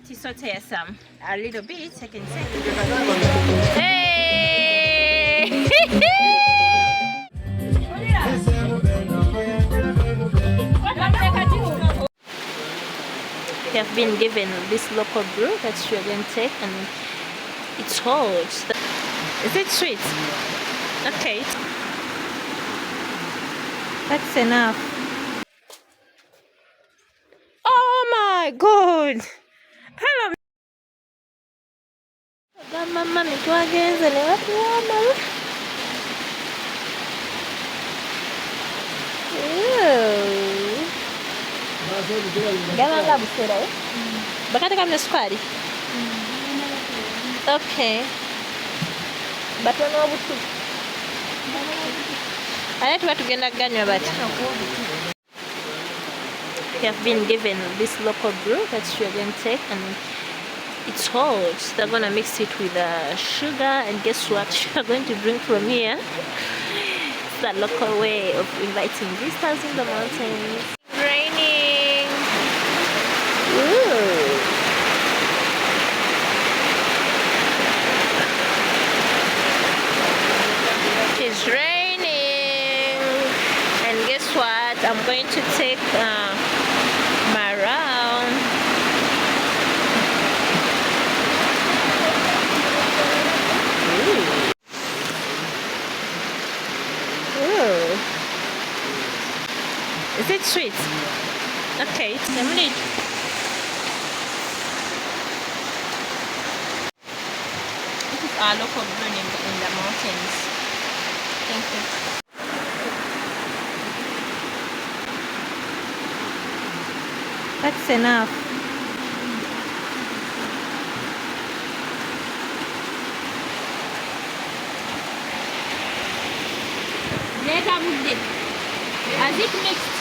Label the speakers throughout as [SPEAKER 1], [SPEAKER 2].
[SPEAKER 1] to saute some a little bit. I can say. Hey! We have been given this local brew that you are going to take, and it's hot. Is it sweet? Okay. That's enough. Oh my god! Hello. Mama nitwagenze ne watuwama. Gama busera eh? Bakati kamne sukari? Okay. Batono obutu. Ate tuba tugenda ganywa bati. We have been given this local brew that you are going to take, and it's hot. They're going to mix it with sugar, and guess what? You are going to drink from here. It's the local way of inviting visitors in the mountains. It's raining. Ooh. It's raining, and guess what? I'm going to take my round. Ooh. Is it sweet? Okay, lemonade. This is our local brew in the mountains. Thank you. That's enough. Later would it? Has it mixed?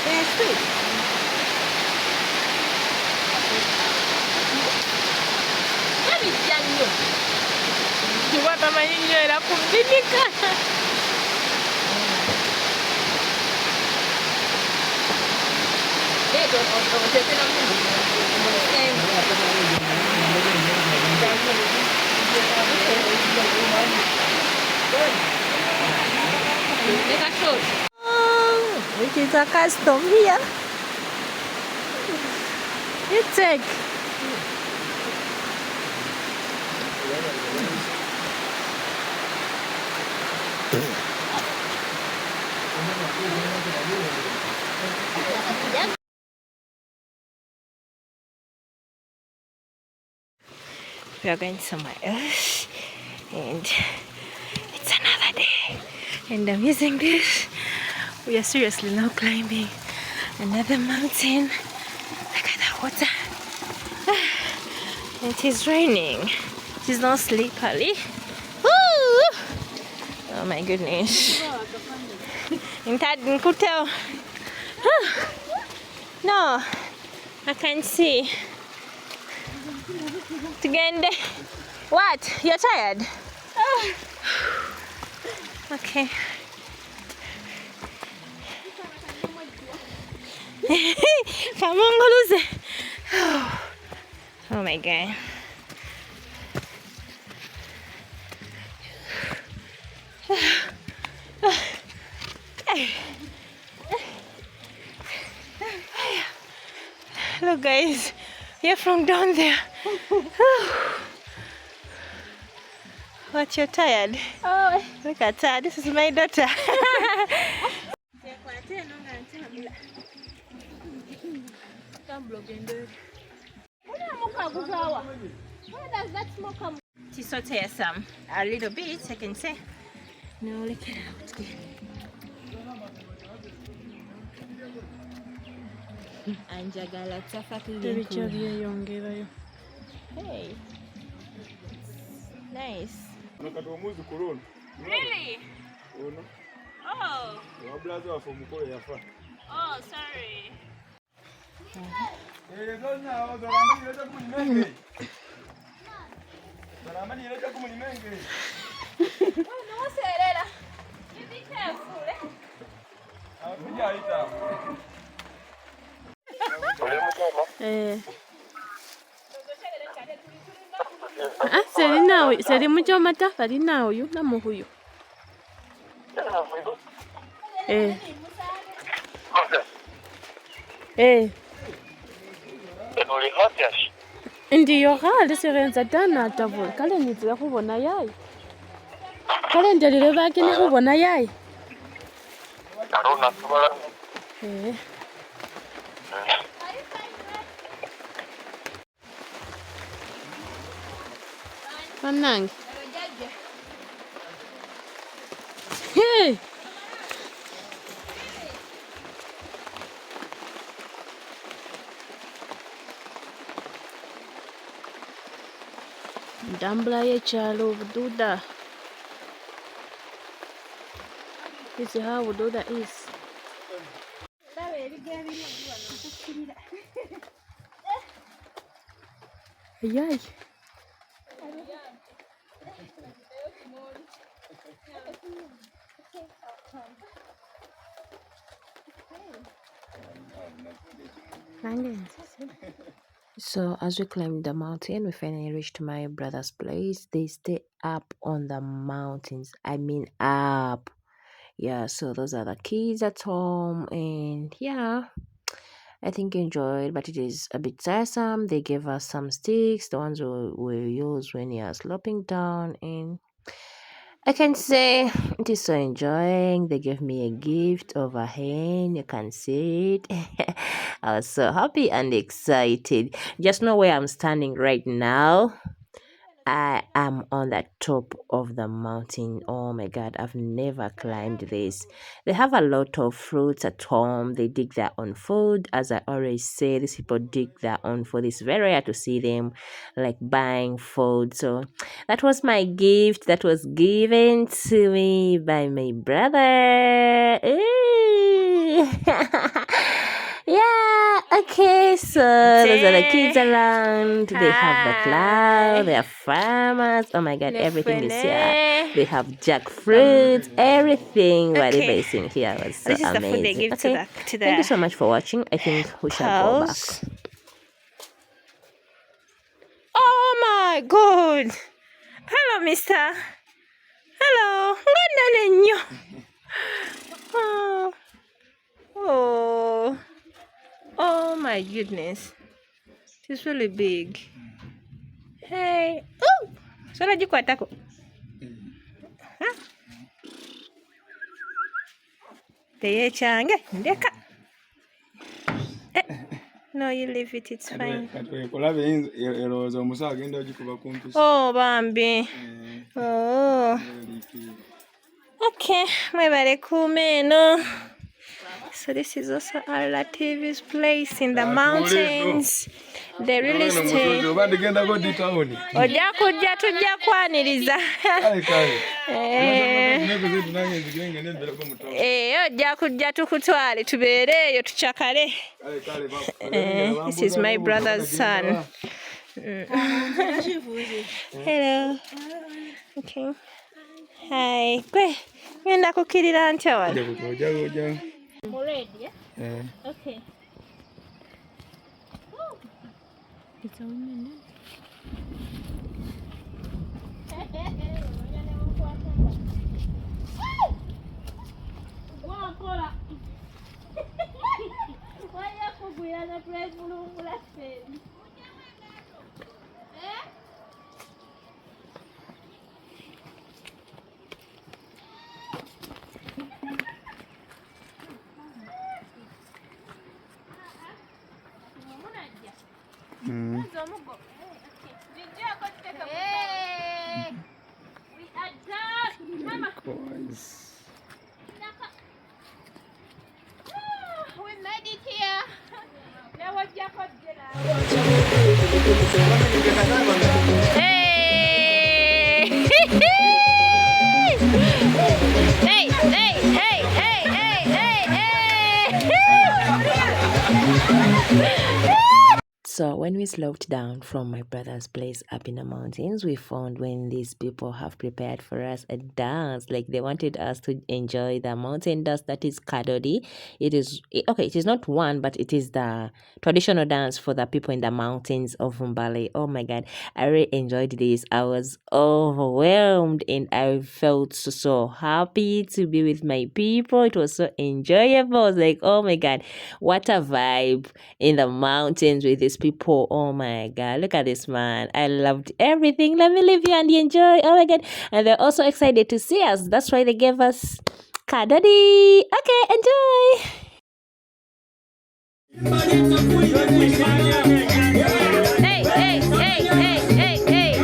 [SPEAKER 1] They're sweet. Kiwata manyinyo era kumbinika. Which is a custom here. You take. We are going somewhere else, and it's another day, and I'm using this. We are seriously now climbing another mountain. Look at the water. It is raining. It is not slippery. Woo! Oh my goodness. No, I can't see. Tugende. What? You're tired? Okay. Come on, Goluze. Oh my god. Look guys, you're from down there. What, you're tired? Oh, look at her. This is my daughter. Where does that smoke come? To saute some a little bit, I can say. No, look at out. Anjagala tafakili. Hey, nice. Really? Oh. Oh, sorry. Seri mucho mata bali nawo yu na muhuyu. Ndiyo hali sirenza dana tavul kale nizira kubona yayi. Kale ndelile bakini kubona yayi. Manangi. Hey. Ndambula y'ekyalo obududa. This is how Bududa is. Yay. So as we climbed the mountain, we finally reached my brother's place. They stay up on the mountains. I mean up. Yeah, so those are the kids at home, and yeah, I think I enjoyed, but it is a bit tiresome. They gave us some sticks, the ones we use when you're sloping down, and I can say it is so enjoying. They gave me a gift of a hen. You can see it. I was so happy and excited. Just know where I'm standing right now. I am on the top of the mountain. Oh my God, I've never climbed this. They have a lot of fruits at home. They dig their own food. As I always say, these people dig their own food. It's very rare to see them like buying food. So that was my gift that was given to me by my brother. Yeah, okay, so those are the kids around. They have the cloud, they are farmers. Oh my God, everything is here. They have jackfruit, everything, whatever is in here was so
[SPEAKER 2] this is
[SPEAKER 1] amazing.
[SPEAKER 2] The food they give
[SPEAKER 1] okay,
[SPEAKER 2] to
[SPEAKER 1] thank you so much for watching. I think we shall go back.
[SPEAKER 2] Oh my God! Hello, mister. Hello. Oh. Oh my goodness. It's really big. Hey. Oh! Sola jikwatako. Huh? Teye change. Ndeka. No, you leave it. It's fine. Oh, Bambi. Oh. Okay. Mwebale kumeno. So this is also our relative's place in the mountains. They really stay. Ojja kujja tujja kwaniriza. Ojja kujja tukutwale tubeereeyo tucakale. This is my brother's son. Hello. Okay. Hi. Kwe, ngenda kukirira ntya wano? Ready, yeah? Okay. It's a woman. We made it here. Hey! Hey! Hey! Hey!
[SPEAKER 1] So when
[SPEAKER 3] when we sloped down from my brother's place up in the mountains, we found when these people have prepared for us a dance, like they wanted us to enjoy the mountain dance that is kadodi. It is not one, but it is the traditional dance for the people in the mountains of Mbale. Oh my god, I really enjoyed this. I was overwhelmed and I felt so happy to be with my people. It was so enjoyable. I was like, oh my god, what a vibe in the mountains with these people. Oh my god, look at this man. I loved everything. Let me leave you and enjoy. Oh my god. And they're also excited to see us. That's why they gave us kadadi. Okay, enjoy.
[SPEAKER 2] Hey, hey, hey, hey, hey,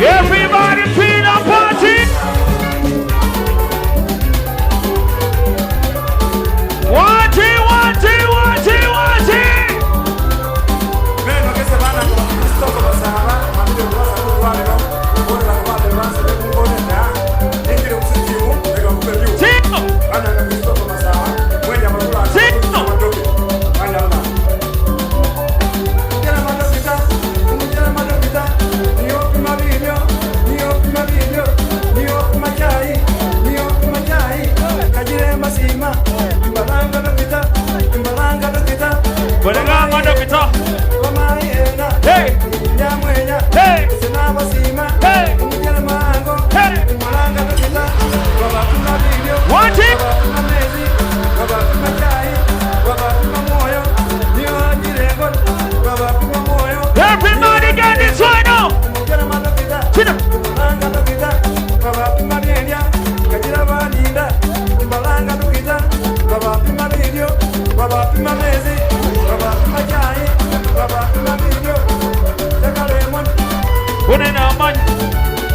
[SPEAKER 2] Everybody play.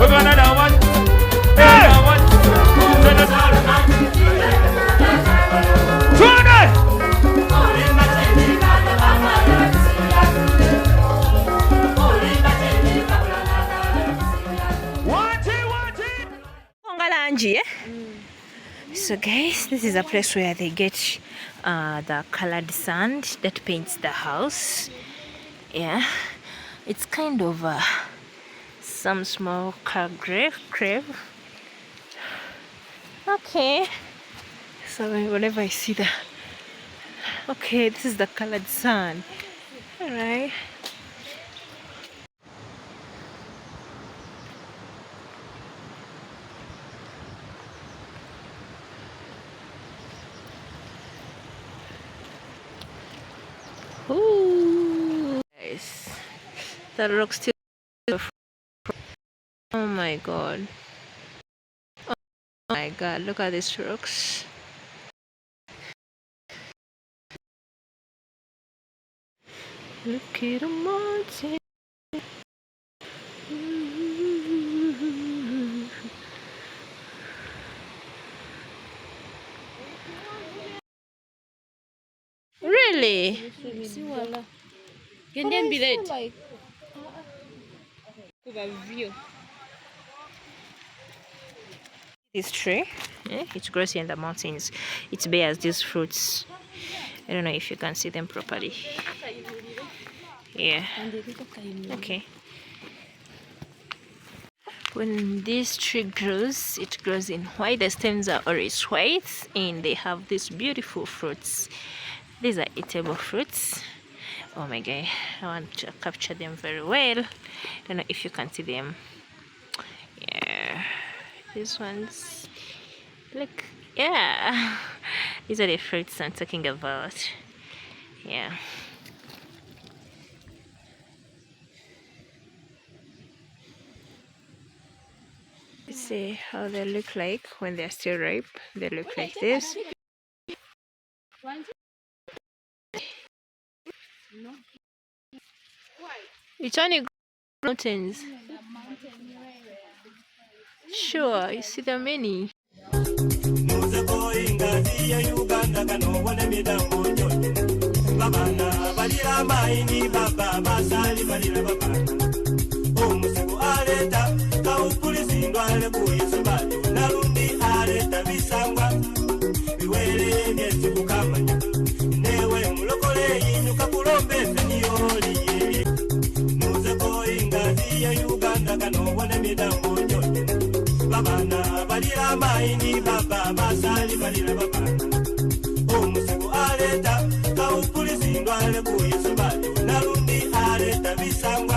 [SPEAKER 2] another one. Another one.
[SPEAKER 1] So guys, this is a place where they get the colored sand that paints the house. Yeah, it's kind of some small car grave. Okay, so whenever I see the, okay, this is the colored sand. All right. Ooh, guys, that rock still. Oh my god. Oh my god, look at these rocks. Look at the mountain. Really? Can then be that? Like overview. This tree, it grows here in the mountains. It bears these fruits. I don't know if you can see them properly. Yeah. Okay. When this tree grows, it grows in white. The stems are always white, and they have these beautiful fruits. These are eatable fruits. Oh my god, I want to capture them very well. I don't know if you can see them. Yeah, these ones. Look, yeah. These are the fruits I'm talking about. Yeah. See how they look like when they're still ripe. They look like this. It's only mountains. Sure, you see there are many.
[SPEAKER 2] Maini baba basali balira baba omusibu aleta kaupuli sindwale kuyesu bado nalundi aleta bisanga